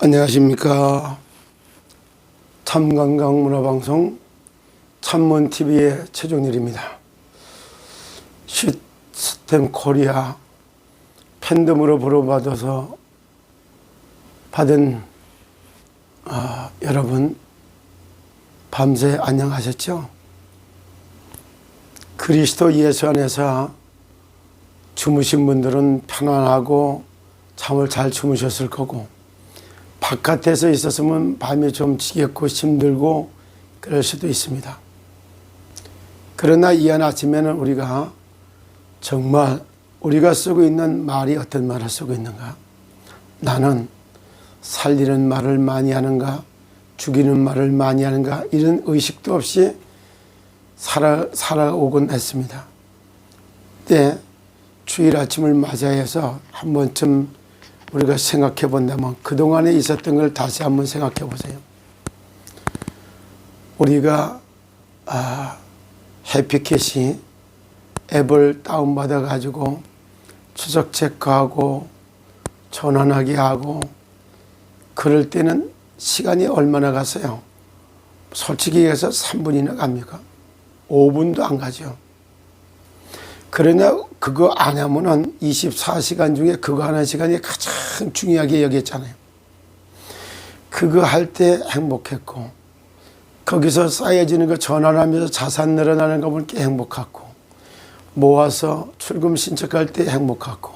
안녕하십니까. 참건강문화방송 참문TV의 최종일입니다. 시스템 코리아 팬덤으로 부름받아서 받은 여러분 밤새 안녕하셨죠? 그리스도 예수 안에서 주무신 분들은 편안하고 잠을 잘 주무셨을 거고, 바깥에서 있었으면 밤이 좀 지겹고 힘들고 그럴 수도 있습니다. 그러나 이한 아침에는 우리가 정말 우리가 쓰고 있는 말이 어떤 말을 쓰고 있는가? 나는 살리는 말을 많이 하는가? 죽이는 말을 많이 하는가? 이런 의식도 없이 살아오곤 했습니다. 그때 주일 아침을 맞이해서 한 번쯤 우리가 생각해 본다면 그동안에 있었던 걸 다시 한번 생각해 보세요. 우리가 해피캣이 앱을 다운받아 가지고 추적 체크하고 전환하게 하고 그럴 때는 시간이 얼마나 갔어요? 솔직히 얘기해서 3분이나 갑니까? 5분도 안 가죠. 그러나 그거 안 하면은 24시간 중에 그거 하는 시간이 가장 중요하게 여겼잖아요. 그거 할 때 행복했고, 거기서 쌓여지는 거 전환하면서 자산 늘어나는 거 보니까 행복하고, 모아서 출금 신청할 때 행복하고,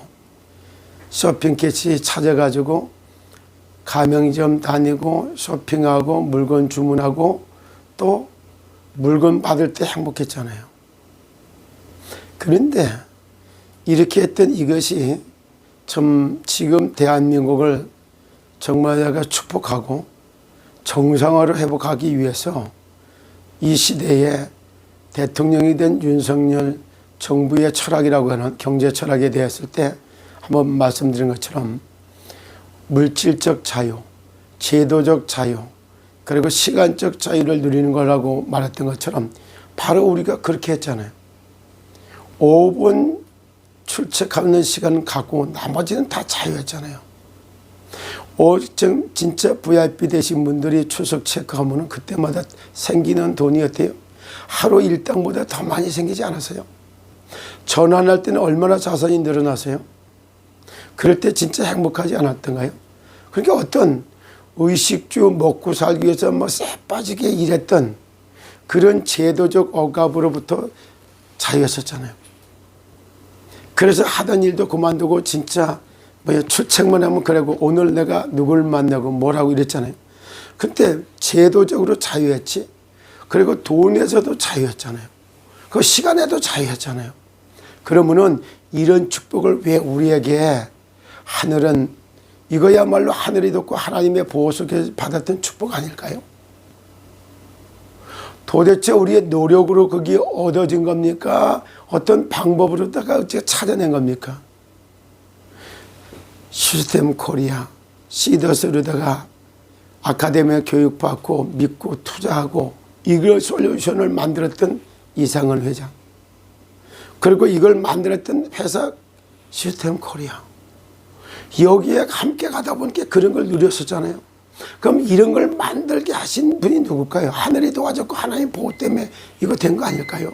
쇼핑캐치 찾아가지고 가맹점 다니고 쇼핑하고 물건 주문하고 또 물건 받을 때 행복했잖아요. 그런데 이렇게 했던 이것이 참 지금 대한민국을 정말 내가 축복하고 정상화로 회복하기 위해서 이 시대에 대통령이 된 윤석열 정부의 철학이라고 하는 경제 철학에 대했을 때 한번 말씀드린 것처럼 물질적 자유, 제도적 자유, 그리고 시간적 자유를 누리는 거라고 말했던 것처럼 바로 우리가 그렇게 했잖아요. 5분 출첵하는 시간 갖고 나머지는 다 자유였잖아요. 진짜 VIP 되신 분들이 출석 체크하면 그때마다 생기는 돈이 어때요? 하루 일당보다 더 많이 생기지 않았어요? 전환할 때는 얼마나 자산이 늘어나세요? 그럴 때 진짜 행복하지 않았던가요? 그러니까 어떤 의식주 먹고 살기 위해서 쎄 빠지게 일했던 그런 제도적 억압으로부터 자유였었잖아요. 그래서 하던 일도 그만두고 진짜 출첵만 하면 그러고 오늘 내가 누굴 만나고 뭐라고 이랬잖아요. 그때 제도적으로 자유했지. 그리고 돈에서도 자유였잖아요. 그 시간에도 자유였잖아요. 그러면은 이런 축복을 왜 우리에게 하늘은 이거야말로 하늘이 덮고 하나님의 보호 속에서 받았던 축복 아닐까요? 도대체 우리의 노력으로 그게 얻어진 겁니까? 어떤 방법으로다가 찾아낸 겁니까? 시스템 코리아, 시더스로다가 아카데미아 교육받고 믿고 투자하고 이걸 솔루션을 만들었던 이상은 회장. 그리고 이걸 만들었던 회사 시스템 코리아. 여기에 함께 가다 보니까 그런 걸 누렸었잖아요. 그럼 이런 걸 만들게 하신 분이 누굴까요? 하늘이 도와줬고 하나님 보호 때문에 이거 된 거 아닐까요?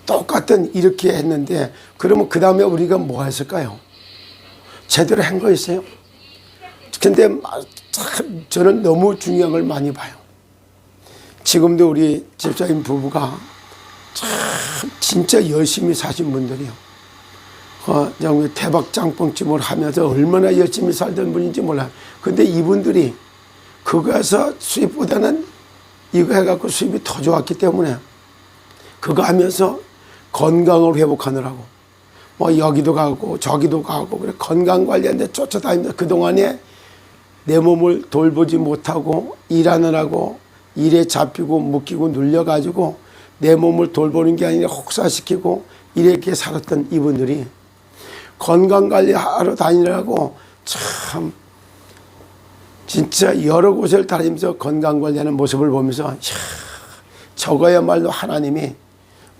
똑같은 이렇게 했는데 그러면 그 다음에 우리가 뭐 했을까요? 제대로 한 거 있어요? 근데 참 저는 너무 중요한 걸 많이 봐요. 지금도 우리 집사님 부부가 참 진짜 열심히 사신 분들이요. 대박 짬뽕집을 하면서 얼마나 열심히 살던 분인지 몰라요. 근데 이분들이 그거에서 수입보다는 이거 해갖고 수입이 더 좋았기 때문에 그거 하면서 건강을 회복하느라고 여기도 가고 저기도 가고 그래 건강 관리하는데 쫓아다니면서 그동안에 내 몸을 돌보지 못하고 일하느라고 일에 잡히고 묶이고 눌려가지고 내 몸을 돌보는 게 아니라 혹사시키고 이렇게 살았던 이분들이 건강관리하러 다니느라고 참 진짜 여러 곳을 다니면서 건강관리하는 모습을 보면서 저거야말로 하나님이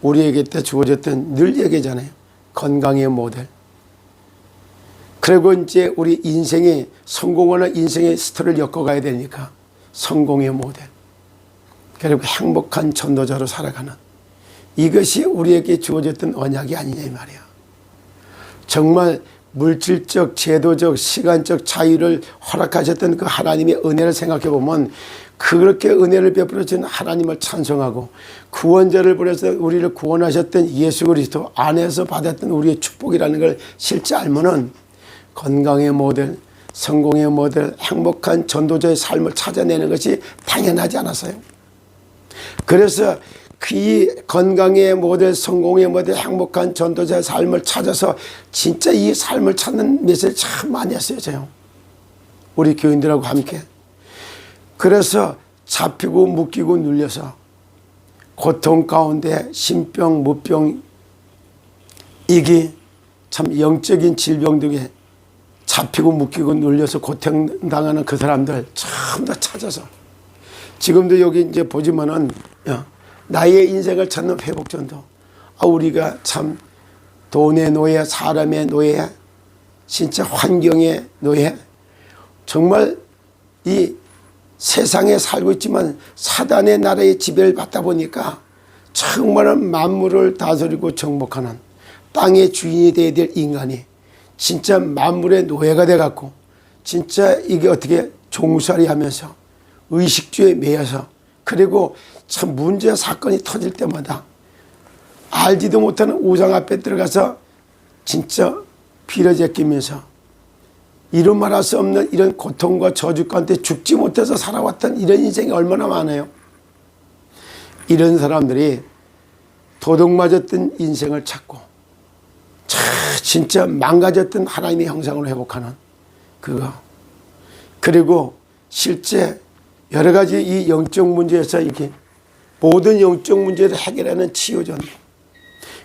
우리에게 때 주어졌던 늘 얘기잖아요. 건강의 모델. 그리고 이제 우리 인생이 성공하는 인생의 스토리를 엮어가야 되니까 성공의 모델, 그리고 행복한 전도자로 살아가는, 이것이 우리에게 주어졌던 언약이 아니냐 이 말이야. 정말 물질적, 제도적, 시간적 자유를 허락하셨던 그 하나님의 은혜를 생각해 보면, 그렇게 은혜를 베풀어 주는 하나님을 찬송하고 구원자를 보내서 우리를 구원하셨던 예수 그리스도 안에서 받았던 우리의 축복이라는 걸 실제 알면은 건강의 모델, 성공의 모델, 행복한 전도자의 삶을 찾아내는 것이 당연하지 않았어요. 그래서 이 건강의 모델, 성공의 모델, 행복한 전도자의 삶을 찾아서 진짜 이 삶을 찾는 메시지를 참 많이 했어요. 저요. 우리 교인들하고 함께. 그래서 잡히고 묶이고 눌려서 고통 가운데 신병, 무병, 이게 참 영적인 질병 등에 잡히고 묶이고 눌려서 고통당하는 그 사람들 전부 다 찾아서, 지금도 여기 이제 보지만은 나의 인생을 찾는 회복전도, 우리가 참 돈의 노예, 사람의 노예, 진짜 환경의 노예, 정말 이 세상에 살고 있지만 사단의 나라의 지배를 받다 보니까 정말 만물을 다스리고 정복하는 땅의 주인이 되어야 될 인간이 진짜 만물의 노예가 돼갖고 진짜 이게 어떻게 종살이 하면서 의식주에 매여서, 그리고 참 문제 사건이 터질 때마다 알지도 못하는 우상 앞에 들어가서 진짜 빌어제끼면서 이루 말할 수 없는 이런 고통과 저주 가운데 죽지 못해서 살아왔던 이런 인생이 얼마나 많아요. 이런 사람들이 도둑 맞았던 인생을 찾고 진짜 망가졌던 하나님의 형상으로 회복하는 그거, 그리고 실제 여러 가지 이 영적 문제에서 이렇게 모든 영적 문제를 해결하는 치유전,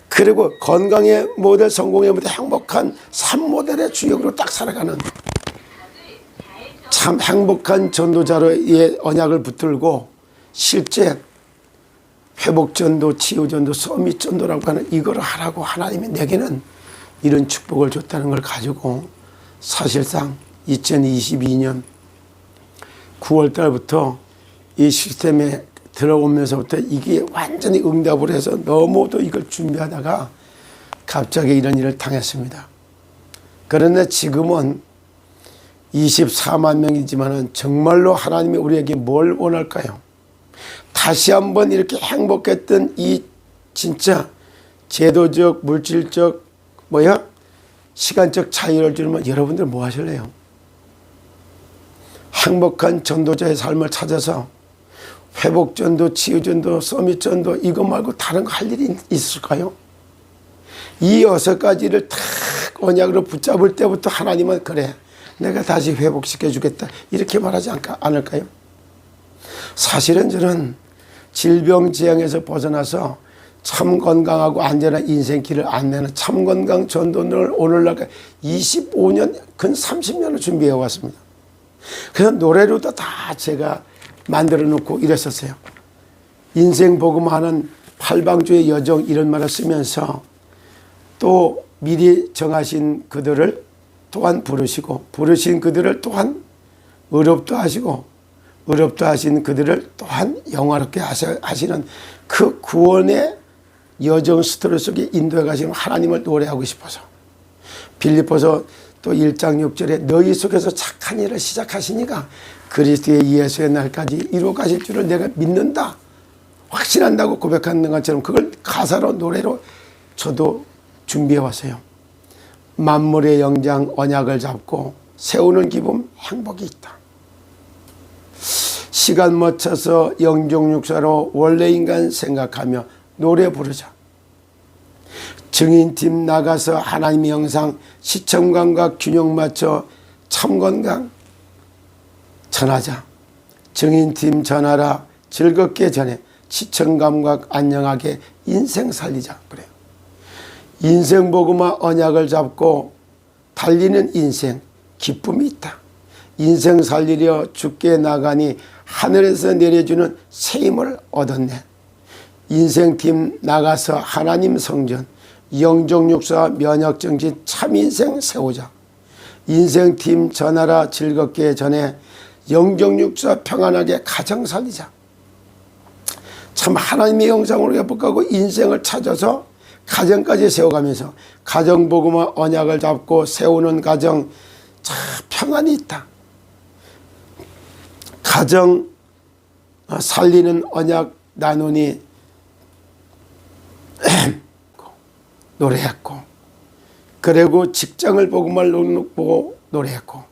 그리고 건강의 모델, 성공의 모델, 행복한 삶 모델의 주역으로 딱 살아가는 참 행복한 전도자로의 언약을 붙들고 실제 회복전도, 치유전도, 서밋전도라고 하는 이거를 하라고 하나님이 내게는 이런 축복을 줬다는 걸 가지고 사실상 2022년 9월 달부터 이 시스템에 들어오면서부터 이게 완전히 응답을 해서 너무도 이걸 준비하다가 갑자기 이런 일을 당했습니다. 그런데 지금은 24만 명이지만 정말로 하나님이 우리에게 뭘 원할까요? 다시 한번 이렇게 행복했던 이 진짜 제도적, 물질적, 시간적 자유를 주면 여러분들 뭐 하실래요? 행복한 전도자의 삶을 찾아서 회복전도, 치유전도, 서밋전도 이거 말고 다른 거 할 일이 있을까요? 이 6가지를 탁 언약으로 붙잡을 때부터 하나님은 그래, 내가 다시 회복시켜 주겠다 이렇게 말하지 않을까요? 사실은 저는 질병지향에서 벗어나서 참 건강하고 안전한 인생길을 안내는 참건강 전도를 오늘날 25년, 근 30년을 준비해 왔습니다. 그래서 노래로도 다 제가 만들어 놓고 이랬었어요. 인생 복음하는 팔방주의 여정 이런 말을 쓰면서 또 미리 정하신 그들을 또한 부르시고 부르신 그들을 또한 의롭다 하시고 의롭다 하신 그들을 또한 영화롭게 하시는 그 구원의 여정 스토리 속에 인도해 가시는 하나님을 노래하고 싶어서 빌립보서 또 1장 6절에 너희 속에서 착한 일을 시작하시니까 그리스도의 예수의 날까지 이루어 가실 줄을 내가 믿는다 확신한다고 고백하는 것처럼 그걸 가사로 노래로 저도 준비해 왔어요. 만물의 영장 언약을 잡고 세우는 기쁨 행복이 있다. 시간 맞춰서 영종육사로 원래 인간 생각하며 노래 부르자. 증인팀 나가서 하나님의 형상 시청감과 균형 맞춰 참건강 전하자. 증인팀 전하라 즐겁게 전해 시청감과 안녕하게 인생 살리자. 그래요. 인생 복음화 언약을 잡고 달리는 인생 기쁨이 있다. 인생 살리려 죽게 나가니 하늘에서 내려주는 새 힘을 얻었네. 인생팀 나가서 하나님 성전 영종육사 면역정신 참인생 세우자. 인생팀 전하라 즐겁게 전해 영정육사 평안하게 가정 살리자. 참 하나님의 형상으로 회복하고 인생을 찾아서 가정까지 세워가면서 가정복음화 언약을 잡고 세우는 가정 참 평안이 있다. 가정 살리는 언약 나누니 노래했고, 그리고 직장을 복음을 보고 노래했고,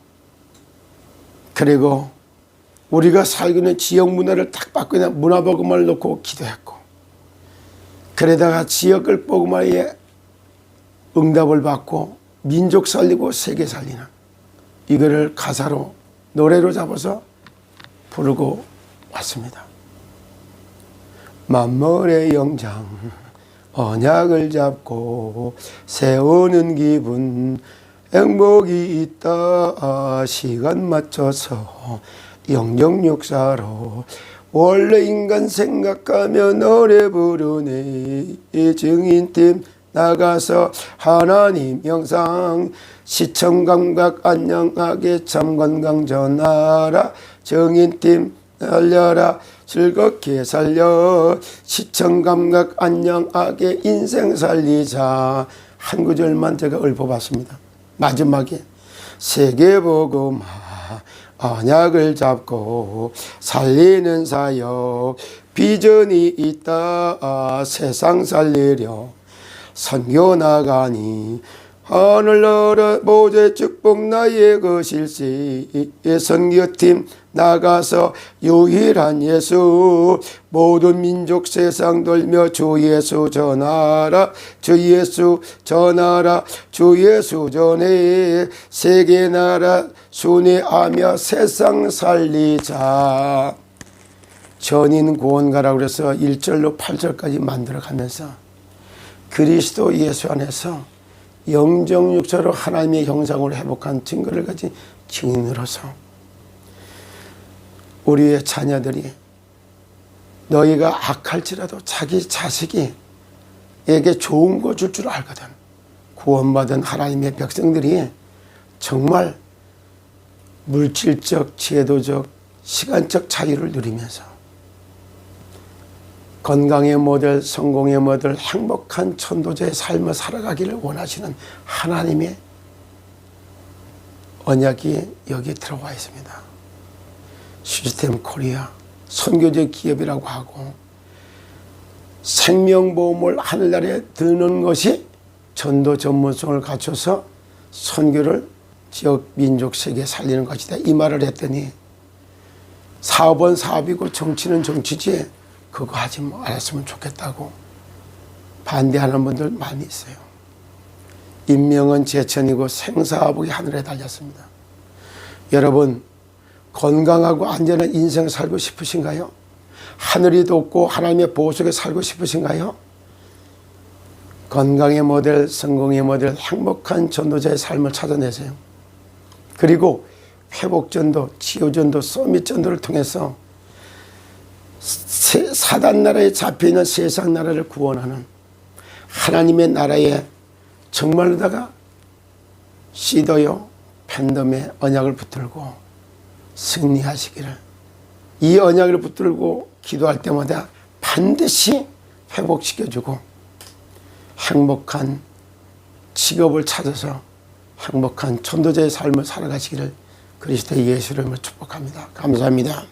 그리고 우리가 살고 있는 지역 문화를 딱 바꾸는 문화복음을 놓고 기도했고, 그러다가 지역을 복음화에 응답을 받고 민족 살리고 세계 살리는 이거를 가사로 노래로 잡아서 부르고 왔습니다. 만물의 영장 언약을 잡고 세우는 기분 행복이 있다. 시간 맞춰서 영정육사로 원래 인간 생각하며 노래 부르네. 증인팀 나가서 하나님 영상 시청감각 안녕하게 참건강 전하라. 증인팀 날려라 즐겁게 살려 시청감각 안녕하게 인생 살리자. 한 구절만 제가 읊어봤습니다. 마지막에 세계복음화 언약을 잡고 살리는 사역 비전이 있다. 세상 살리려 선교 나가니 하늘 나라 모세 축복 나의 것일세. 선교팀 나가서 유일한 예수 모든 민족 세상 돌며 주 예수 전하라. 주 예수 전하라. 주 예수 전해 세계 나라 순회하며 세상 살리자. 전인 구원가라고 그래서 1절로 8절까지 만들어가면서 그리스도 예수 안에서 영정육사로 하나님의 형상으로 회복한 증거를 가진 증인으로서 우리의 자녀들이 너희가 악할지라도 자기 자식이 에게 좋은 거 줄 줄 알거든. 구원받은 하나님의 백성들이 정말 물질적, 제도적, 시간적 자유를 누리면서 건강의 모델, 성공의 모델, 행복한 천도자의 삶을 살아가기를 원하시는 하나님의 언약이 여기에 들어와 있습니다. 시스템 코리아 선교적 기업이라고 하고 생명보험을 하늘나라에 드는 것이 전도 전문성을 갖춰서 선교를 지역 민족 세계에 살리는 것이다. 이 말을 했더니 사업은 사업이고 정치는 정치지 그거 하지 말았으면 좋겠다고 반대하는 분들 많이 있어요. 인명은 제천이고 생사화복이 하늘에 달렸습니다. 여러분 건강하고 안전한 인생 살고 싶으신가요? 하늘이 돕고 하나님의 보호 속에 살고 싶으신가요? 건강의 모델, 성공의 모델, 행복한 전도자의 삶을 찾아내세요. 그리고 회복전도, 치유전도, 서밋전도를 통해서 사단 나라에 잡혀있는 세상 나라를 구원하는 하나님의 나라에 정말로다가 시더요 팬덤의 언약을 붙들고 승리하시기를, 이 언약을 붙들고 기도할 때마다 반드시 회복시켜주고 행복한 직업을 찾아서 행복한 전도자의 삶을 살아가시기를 그리스도의 예수 이름으로 축복합니다. 감사합니다.